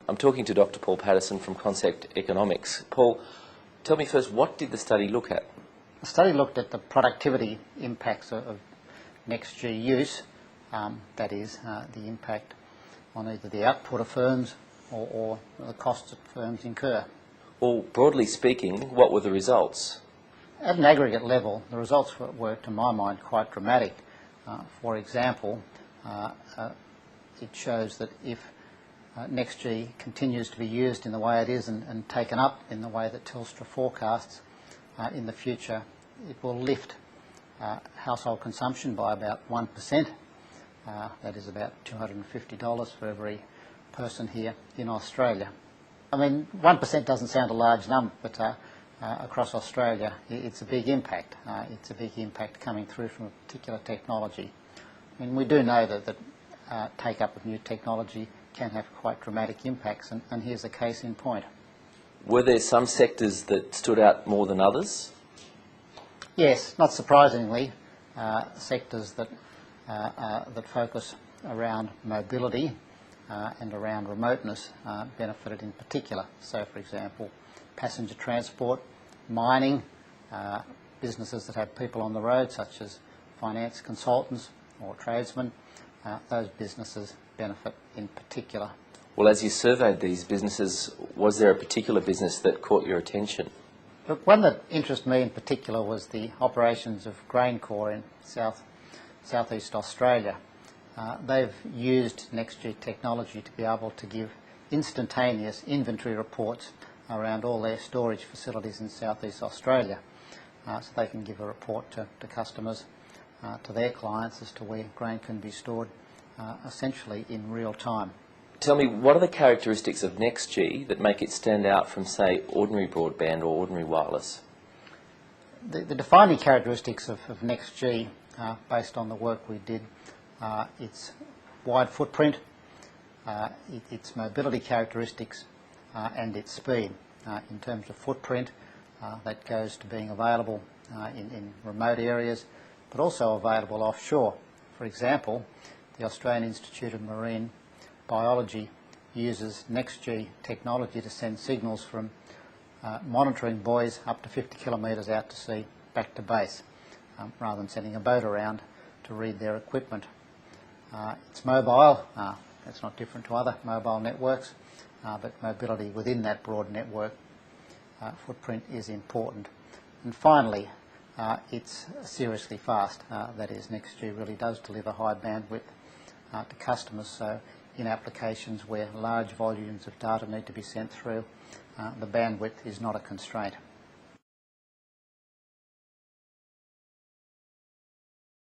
I'm talking to Dr. Paul Patterson from Concept Economics. Paul, tell me first, what did the study look at? The study looked at the productivity impacts of NextG use, that is, the impact on either the output of firms or the costs that firms incur. Well, broadly speaking, what were the results? At an aggregate level, the results were, to my mind, quite dramatic. For example, it shows that if NextG continues to be used in the way it is and taken up in the way that Telstra forecasts in the future, it will lift household consumption by about 1%. That is about $250 for every person here in Australia. I mean, 1% doesn't sound a large number, but across Australia it's a big impact. It's a big impact coming through from a particular technology. I mean, we do know that take-up of new technology can have quite dramatic impacts, and here's a case in point. Were there some sectors that stood out more than others? Yes, not surprisingly, sectors that focus around mobility and around remoteness benefited in particular. So, for example, passenger transport, mining, businesses that have people on the road, such as finance consultants or tradesmen, those businesses benefit in particular. Well, as you surveyed these businesses, was there a particular business that caught your attention? Look, one that interested me in particular was the operations of GrainCorp in southeast Australia. They've used NextG technology to be able to give instantaneous inventory reports around all their storage facilities in southeast Australia. So they can give a report to customers, to their clients, as to where grain can be stored essentially in real time. Tell me, what are the characteristics of NextG that make it stand out from, say, ordinary broadband or ordinary wireless? The defining characteristics of NextG, based on the work we did, its wide footprint, its mobility characteristics, and its speed. In terms of footprint, that goes to being available in remote areas, but also available offshore. For example, the Australian Institute of Marine Biology uses NextG technology to send signals from monitoring buoys up to 50 kilometres out to sea back to base, rather than sending a boat around to read their equipment. It's mobile. That's not different to other mobile networks, but mobility within that broad network footprint is important. And finally, it's seriously fast. That is, NextG really does deliver high bandwidth to customers, so in applications where large volumes of data need to be sent through, the bandwidth is not a constraint.